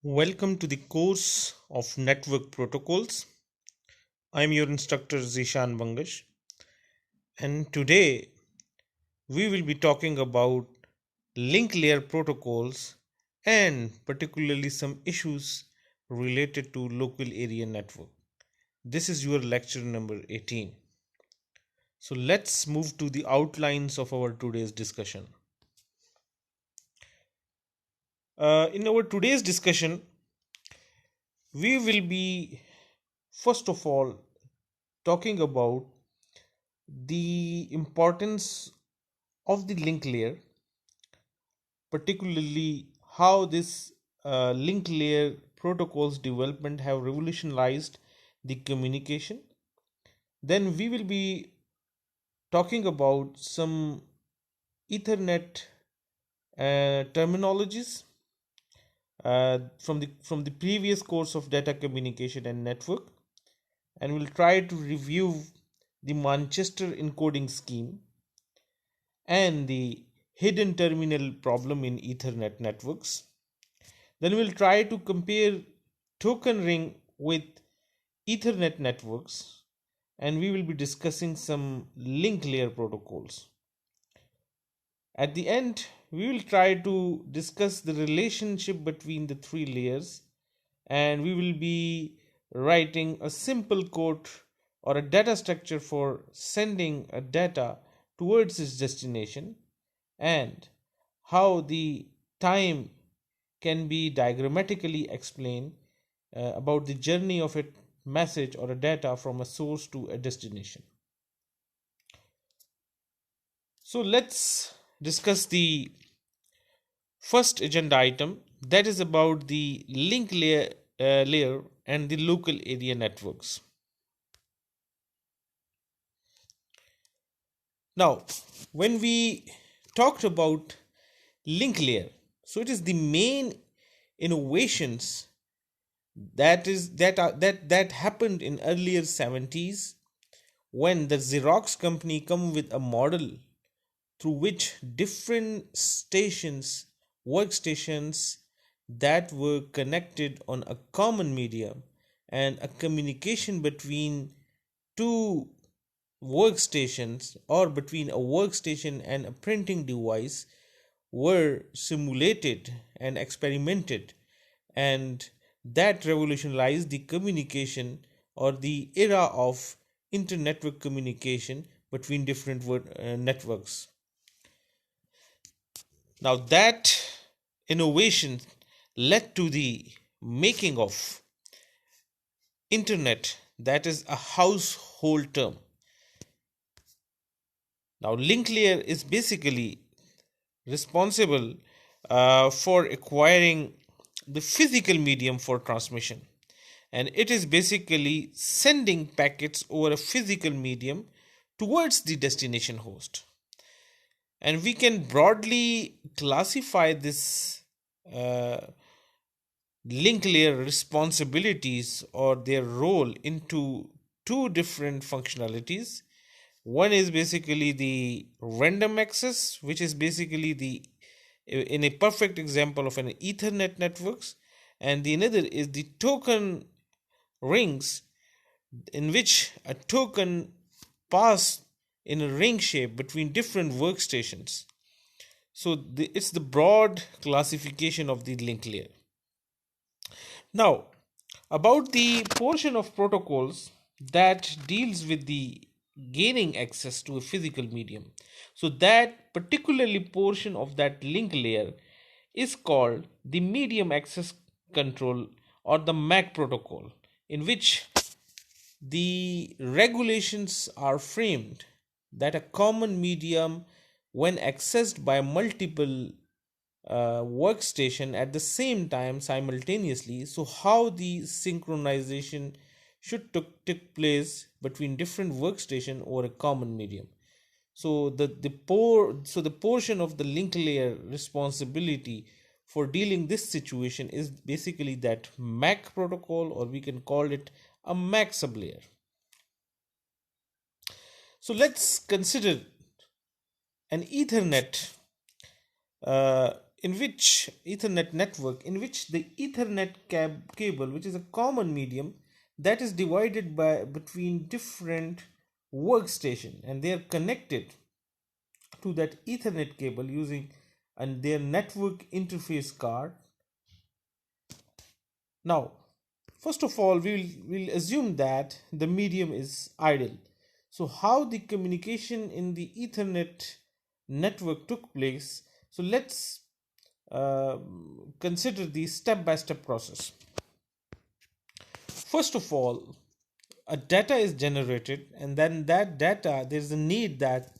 Welcome to the course of Network Protocols. I'm your instructor Zeeshan Bangash, and today we will be talking about link layer protocols and particularly some issues related to local area network. This is your lecture number 18. So let's move to the outlines of our today's discussion. In our today's discussion, we will be first of all talking about the importance of the link layer, particularly how this link layer protocols development have revolutionized the communication. Then we will be talking about some Ethernet terminologies from the previous course of data communication and network, and we'll try to review the Manchester encoding scheme and the hidden terminal problem in Ethernet networks. Then we'll try to compare token ring with Ethernet networks, and we will be discussing some link layer protocols. At the end, we will try to discuss the relationship between the three layers, and we will be writing a simple code or a data structure for sending a data towards its destination, and how the time can be diagrammatically explained about the journey of a message or a data from a source to a destination. So let's discuss the first agenda item, that is about the link layer and the local area networks. Now, when we talked about link layer, so it is the main innovations that happened in earlier 70s, when the Xerox company come with a model through which different workstations that were connected on a common medium, and a communication between two workstations or between a workstation and a printing device were simulated and experimented, and that revolutionized the communication or the era of internetwork communication between different networks. Now, that innovation led to the making of internet, that is a household term. Now, link layer is basically responsible for acquiring the physical medium for transmission, and it is basically sending packets over a physical medium towards the destination host. And we can broadly classify this uh, link layer responsibilities or their role into two different functionalities. One is basically the random access, which is basically the in a perfect example of an Ethernet networks, and the another is the token rings, in which a token pass in a ring shape between different workstations. So it's the broad classification of the link layer. Now, about the portion of protocols that deals with the gaining access to a physical medium. So that particularly portion of that link layer is called the medium access control or the MAC protocol, in which the regulations are framed that a common medium, when accessed by multiple workstation at the same time simultaneously, so how the synchronization should take place between different workstation or a common medium. So the portion of the link layer responsibility for dealing this situation is basically that MAC protocol, or we can call it a MAC sublayer. So let's consider an Ethernet. in which Ethernet network, in which the Ethernet cable, which is a common medium that is divided by between different workstation, and they are connected to that Ethernet cable using and their network interface card. Now, first of all, we'll assume that the medium is idle. So, how the communication in the Ethernet network took place? So, let's consider the step-by-step process. First of all, a data is generated, and then that data, there's a need that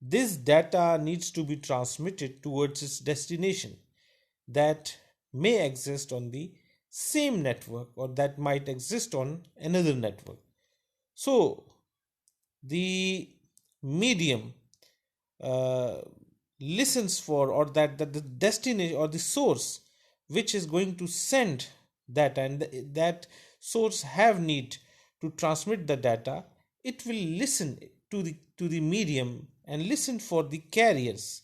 this data needs to be transmitted towards its destination that may exist on the same network or that might exist on another network. So the medium uh, listens for, or that the destination or the source which is going to send data, and that source have need to transmit the data, it will listen to the medium and listen for the carriers.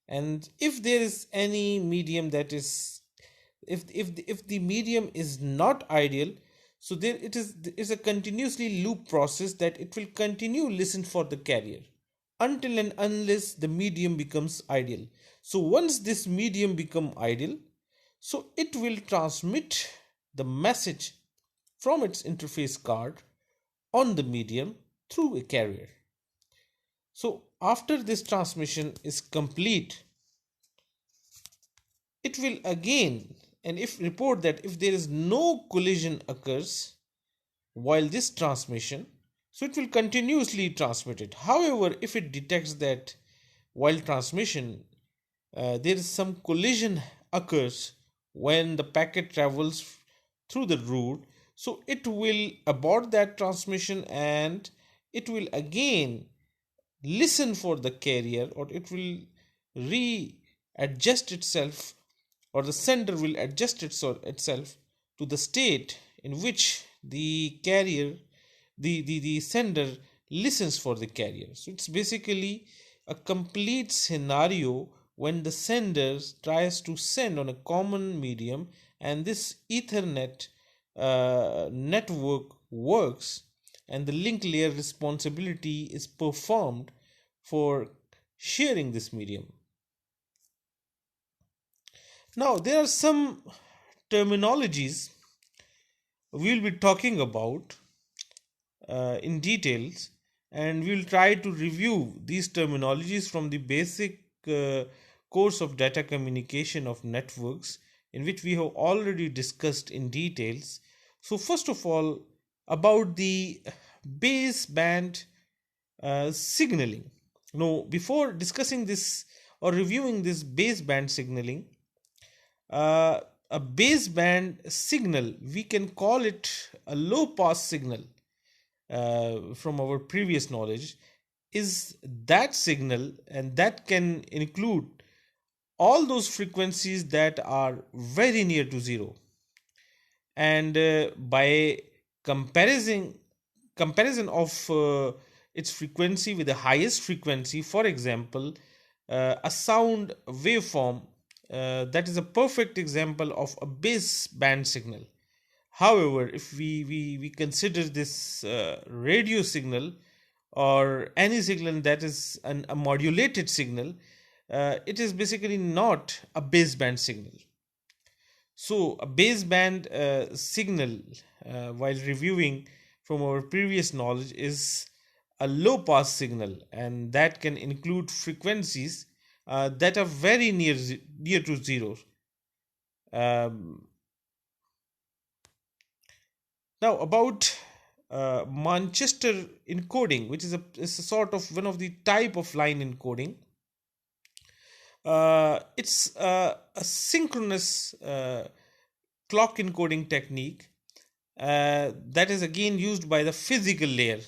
And if there is any medium that is, if the medium is not ideal, so there it is a continuously loop process that it will continue listen for the carrier until and unless the medium becomes ideal. So once this medium become ideal, so it will transmit the message from its interface card on the medium through a carrier. So after this transmission is complete, it will again, and if report that if there is no collision occurs while this transmission, so it will continuously transmit it. However, if it detects that while transmission there is some collision occurs when the packet travels through the route, so it will abort that transmission and it will again listen for the carrier, or it will readjust itself, or the sender will adjust itself to the state in which the carrier, the sender listens for the carrier. So it's basically a complete scenario when the sender tries to send on a common medium, and this Ethernet network works, and the link layer responsibility is performed for sharing this medium. Now, there are some terminologies we'll be talking about in details, and we'll try to review these terminologies from the basic course of data communication of networks, in which we have already discussed in details. So, first of all, about the baseband signaling. Now, before discussing this or reviewing this baseband signaling, uh, a baseband signal, we can call it a low pass signal from our previous knowledge, is that signal, and that can include all those frequencies that are very near to zero. And by comparison of its frequency with the highest frequency, for example, a sound waveform, that is a perfect example of a baseband signal. However, if we consider this radio signal or any signal that is a modulated signal, it is basically not a baseband signal. So, a baseband signal, while reviewing from our previous knowledge, is a low pass signal, and that can include frequencies that are very near to zero. Um, Now, about Manchester encoding, which is a sort of one of the type of line encoding. It's a synchronous clock encoding technique that is again used by the physical layer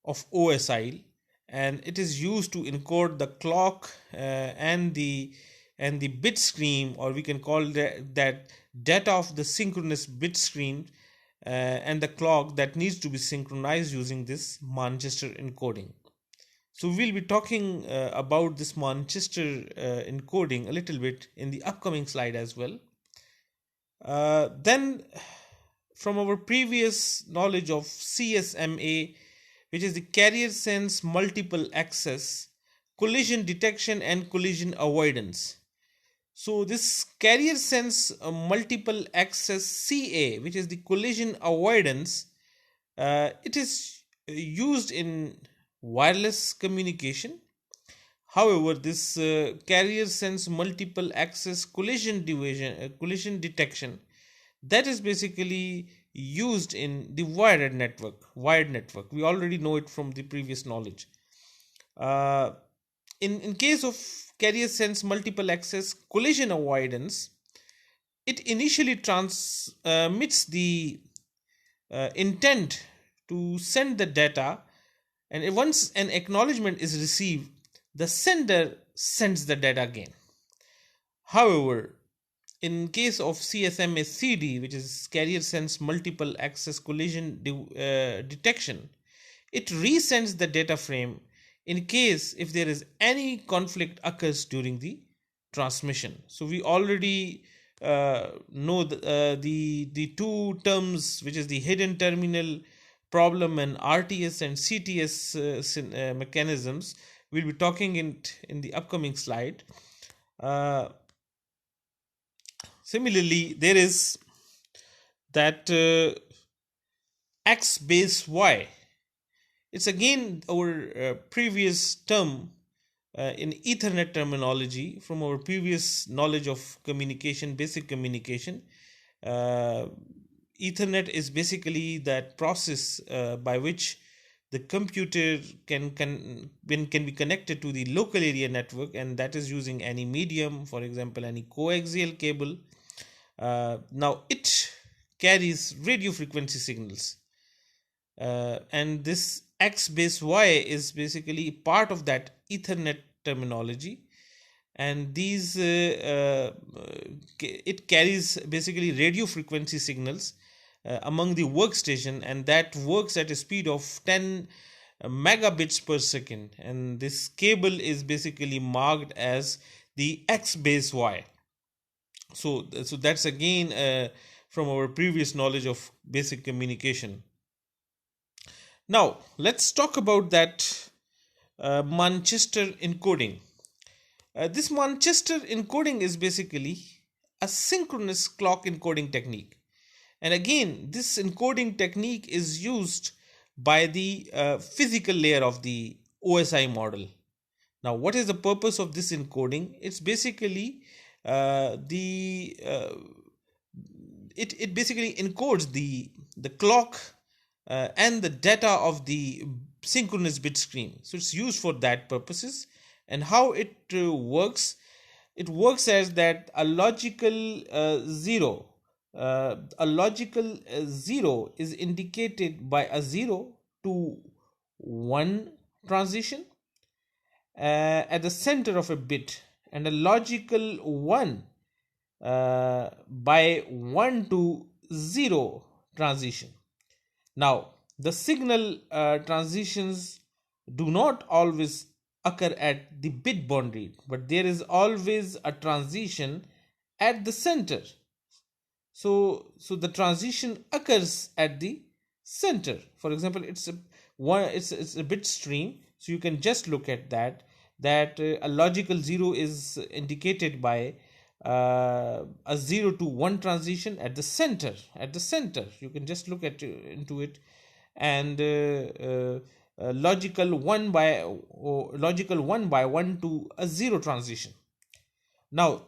of OSI, and it is used to encode the clock and the bit stream, or we can call that data of the synchronous bit stream and the clock that needs to be synchronized using this Manchester encoding. So we'll be talking about this Manchester encoding a little bit in the upcoming slide as well. Then from our previous knowledge of CSMA, which is the carrier sense multiple access, collision detection and collision avoidance. So this carrier sense multiple access CA, which is the collision avoidance, it is used in wireless communication. However, this carrier sense multiple access collision detection, that is basically used in the wired network. We already know it from the previous knowledge. uh, in case of carrier sense multiple access collision avoidance, it initially transmits the intent to send the data, and once an acknowledgement is received, the sender sends the data again. However, in case of CSMA-CD, which is carrier sense multiple access collision detection, it resends the data frame in case if there is any conflict occurs during the transmission. So we already know the two terms, which is the hidden terminal problem and RTS and CTS mechanisms. We'll be talking in the upcoming slide. Similarly, there is that X base Y. It's again our previous term in Ethernet terminology from our previous knowledge of communication, basic communication. Ethernet is basically that process by which the computer can be connected to the local area network, and that is using any medium, for example any coaxial cable. Now it carries radio frequency signals, and this X base Y is basically part of that Ethernet terminology, and these it carries basically radio frequency signals among the workstation, and that works at a speed of 10 megabits per second, and this cable is basically marked as the X base Y. So that's again from our previous knowledge of basic communication. Now let's talk about that Manchester encoding. This Manchester encoding is basically a synchronous clock encoding technique, and again this encoding technique is used by the physical layer of the OSI model. Now, what is the purpose of this encoding? It's basically the it basically encodes the clock and the data of the synchronous bit stream. So it's used for that purposes. And how it works? It works as that a logical zero. A logical zero is indicated by a 0 to 1 transition at the center of a bit, and a logical 1 by 1 to 0 transition. Now, the signal transitions do not always occur at the bit boundary, but there is always a transition at the center. So the transition occurs at the center. For example, it's a bit stream, so you can just look at that a logical 0 is indicated by a 0 to 1 transition at the center. You can just look at into it, and logical 1 by 1 to a 0 transition. Now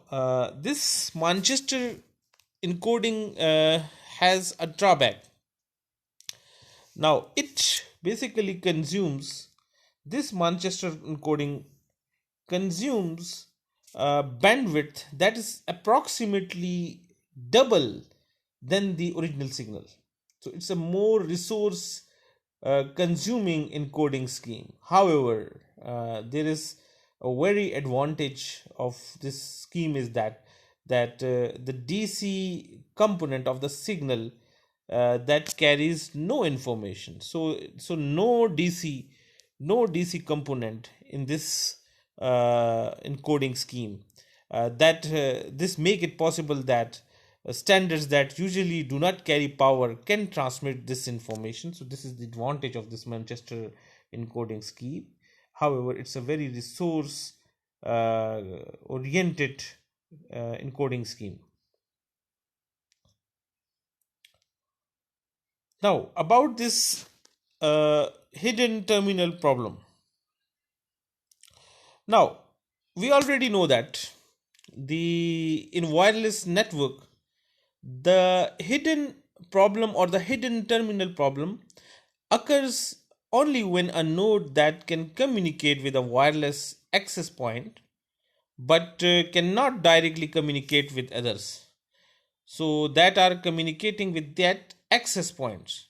this Manchester encoding has a drawback. Now it basically consumes, this Manchester encoding consumes bandwidth that is approximately double than the original signal. So it's a more resource consuming encoding scheme. However, there is a very advantage of this scheme is that the DC component of the signal that carries no information. So no DC no DC component in this encoding scheme. That This make it possible that standards that usually do not carry power can transmit this information. So this is the advantage of this Manchester encoding scheme. However, it's a very resource oriented encoding scheme. Now, about this hidden terminal problem. Now, we already know that in wireless network, the hidden problem or the hidden terminal problem occurs only when a node that can communicate with a wireless access point but cannot directly communicate with others, so that are communicating with that access points.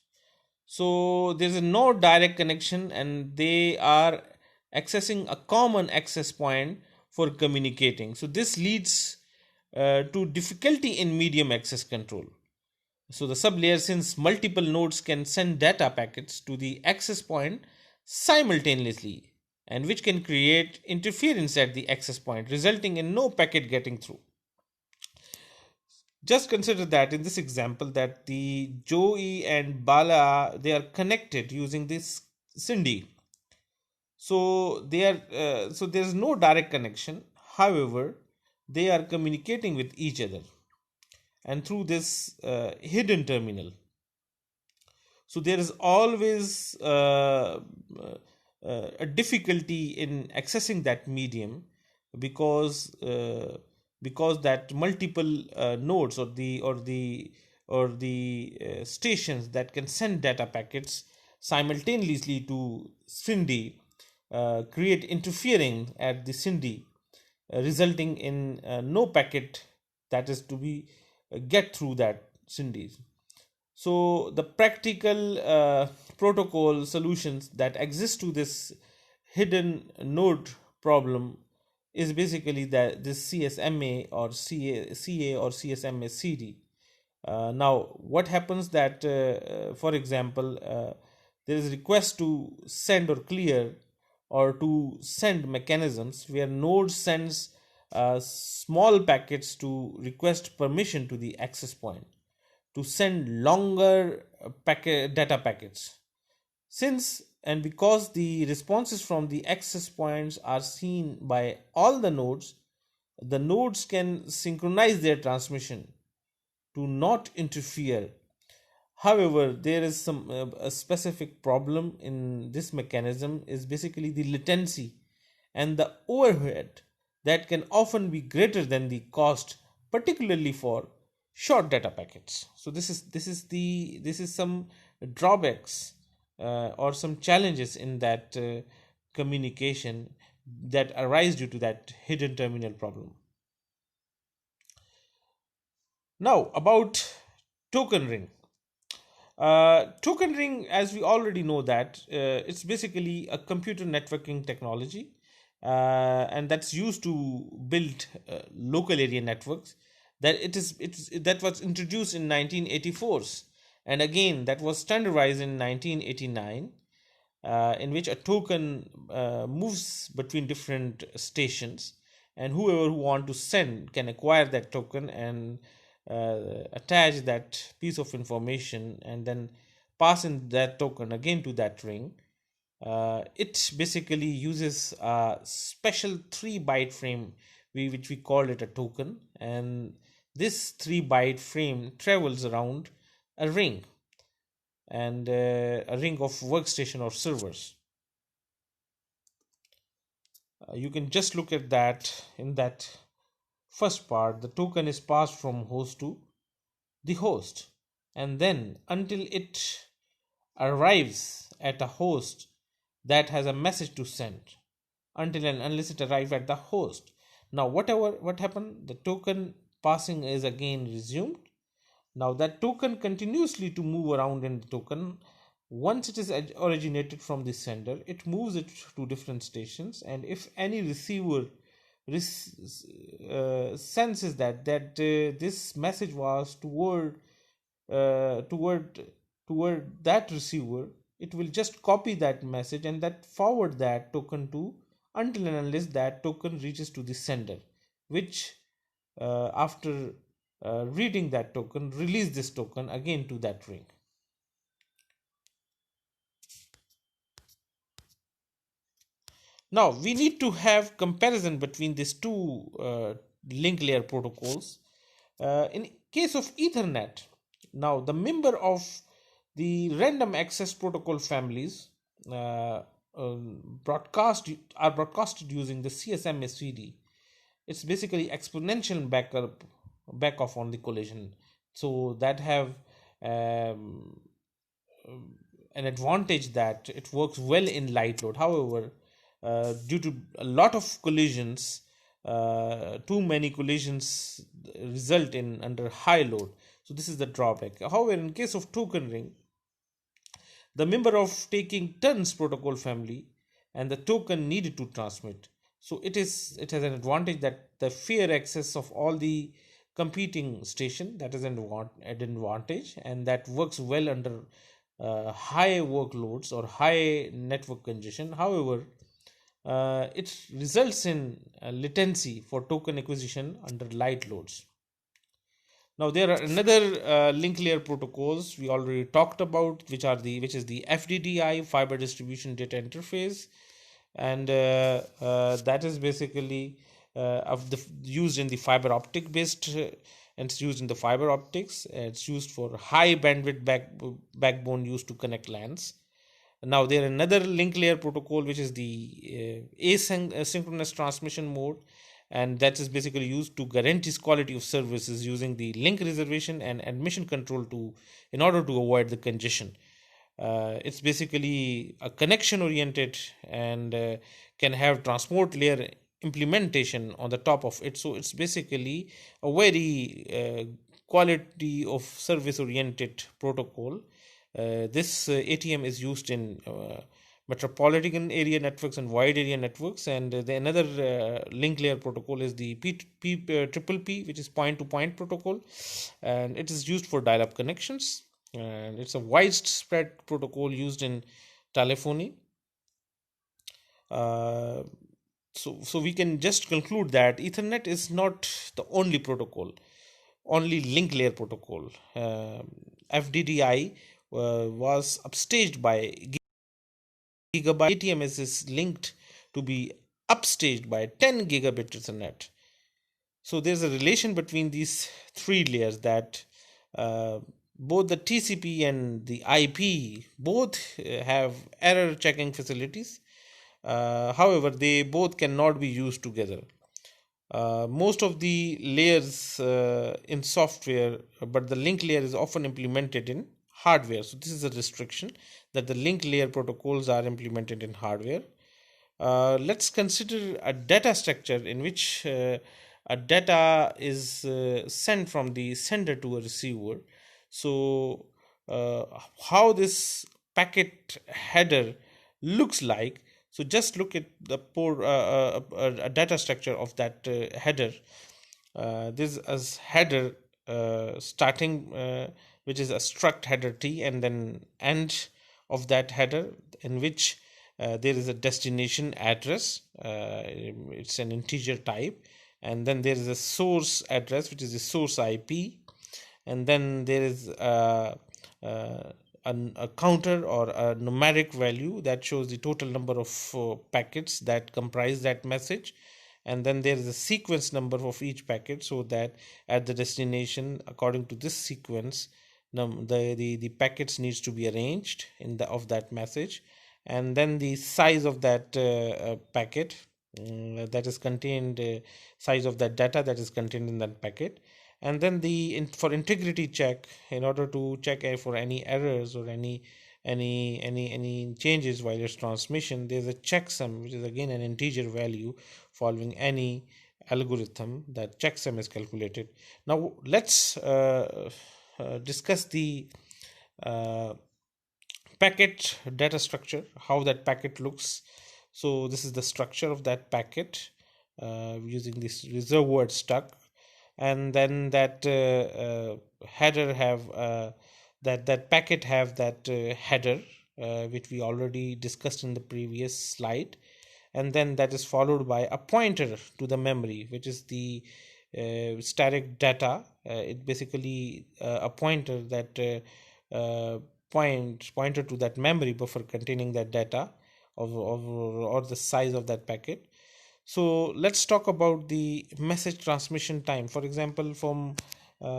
So there's no direct connection and they are accessing a common access point for communicating. So this leads to difficulty in medium access control. So the sublayer, since multiple nodes can send data packets to the access point simultaneously, and which can create interference at the access point, resulting in no packet getting through. Just consider that in this example that the Joey and Bala, they are connected using this Cindy. So so there's no direct connection. However, they are communicating with each other and through this hidden terminal. So there is always a difficulty in accessing that medium because that multiple nodes or the stations that can send data packets simultaneously to Cindy create interfering at the Cindy, resulting in no packet that is to be get through that Cindy. So the practical protocol solutions that exist to this hidden node problem is basically that this CSMA or CA or CSMA CD. Now, what happens that, for example, there is request to send or clear or to send mechanisms where node sends small packets to request permission to the access point to send longer data packets. Since and because the responses from the access points are seen by all the nodes can synchronize their transmission to not interfere. However, there is a specific problem in this mechanism is basically the latency and the overhead that can often be greater than the cost, particularly for short data packets. So this is some drawbacks or some challenges in that communication that arise due to that hidden terminal problem. Now about token ring. Token ring, as we already know that it's basically a computer networking technology, and that's used to build local area networks. That was introduced in 1984, and again that was standardized in 1989, in which a token moves between different stations, and whoever who want to send can acquire that token and attach that piece of information and then pass in that token again to that ring. It basically uses a special 3-byte frame, which we call it a token, and this 3-byte frame travels around a ring and a ring of workstation or servers. You can just look at that. In that first part, the token is passed from host to the host, and then until it arrives at a host that has a message to send, until and unless it arrives at the host. Now what happened, the token passing is again resumed. Now that token continuously to move around in the token. Once it is originated from the sender, it moves it to different stations, and if any receiver senses that this message was toward that receiver, it will just copy that message and that forward that token to, until and unless that token reaches to the sender, which after reading that token, release this token again to that ring. Now we need to have comparison between these two link layer protocols. In case of Ethernet, now the member of the random access protocol families uh, are broadcasted using the CSMA CD. It's basically exponential back off on the collision, so that have um, an advantage that it works well in light load. However, due to a lot of collisions, too many collisions result in under high load. So this is the drawback. However, in case of token ring, the member of taking turns protocol family and the token needed to transmit. So it has an advantage that the fair access of all the competing station, that is an advantage, and that works well under high workloads or high network congestion. However, it results in latency for token acquisition under light loads. Now there are another link layer protocols we already talked about, which is the FDDI, fiber distribution data interface, and that is basically used in the fiber optic based, and it's used in the fiber optics. It's used for high bandwidth backbone used to connect LANs. Now there another link layer protocol which is the asynchronous transmission mode, and that is basically used to guarantee quality of services using the link reservation and admission control to in order to avoid the congestion. It's basically a connection oriented and can have transport layer implementation on the top of it. So it's basically a very quality of service oriented protocol. This ATM is used in metropolitan area networks and wide area networks, and the another link layer protocol is the triple P, which is point to point protocol, and it is used for dial-up connections, and it's a widespread protocol used in telephony. So we can just conclude that Ethernet is not the only protocol, only link layer protocol. FDDI was upstaged by gigabyte. ATMS is linked to be upstaged by 10 gigabit Ethernet. So there's a relation between these three layers that both the TCP and the IP both have error checking facilities. However, they both cannot be used together. Most of the layers in software, but the link layer is often implemented in hardware. So this is a restriction that the link layer protocols are implemented in hardware. Let's consider a data structure in which a data is sent from the sender to a receiver. So how this packet header looks like. So just look at the a data structure of that header. This is header starting, which is a struct header T, and then end of that header in which there is a destination address. It's an integer type, and then there is a source address, which is the source IP, and then there is a counter or a numeric value that shows the total number of packets that comprise that message, and then there is a sequence number of each packet, so that at the destination, according to this sequence, the packets needs to be arranged in the of that message, and then the size of that packet that is contained, size of that data that is contained in that packet, and then for integrity check, in order to check for any errors or any changes while it's transmission, there's a checksum, which is again an integer value following any algorithm that checksum is calculated. Now let's discuss the packet data structure, how that packet looks. So this is the structure of that packet using this reserve word struct, and then that header have that packet have that header, which we already discussed in the previous slide, and then that is followed by a pointer to the memory, which is the static data. It basically a pointer that pointer to that memory buffer containing that data or the size of that packet. So let's talk about the message transmission time. For example, from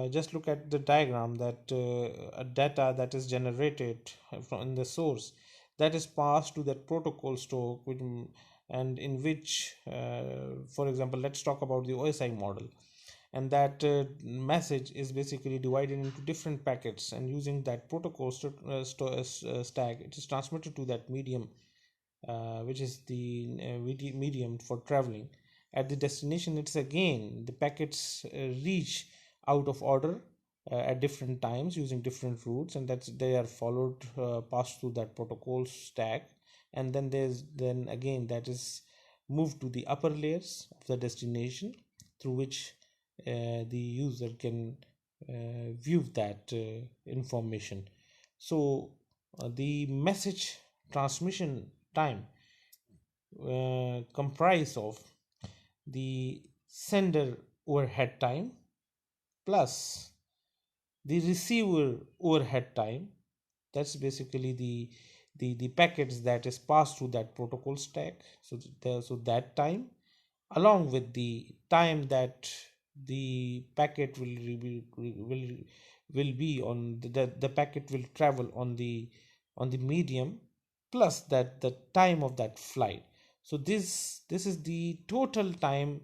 just look at the diagram that a data that is generated from the source that is passed to that protocol store, and in which, for example, let's talk about the OSI model, and that message is basically divided into different packets, and using that protocol stack, it is transmitted to that medium, which is the medium for traveling. At the destination, it's again the packets reach out of order at different times using different routes, and that's they are followed, passed through that protocol stack, and then there's then again that is moved to the upper layers of the destination, through which the user can view that information. So the message transmission time comprise of the sender overhead time plus the receiver overhead time. That's basically the packets that is passed through that protocol stack. So that time, along with the time that the packet will be on the packet will travel on the medium, plus that the time of that flight. So this is the total time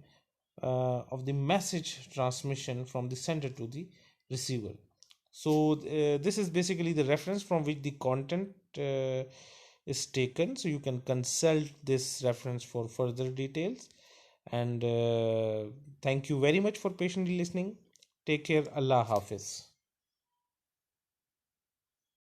of the message transmission from the sender to the receiver. So this is basically the reference from which the content is taken, so you can consult this reference for further details. And thank you very much for patiently listening. Take care. Allah Hafiz.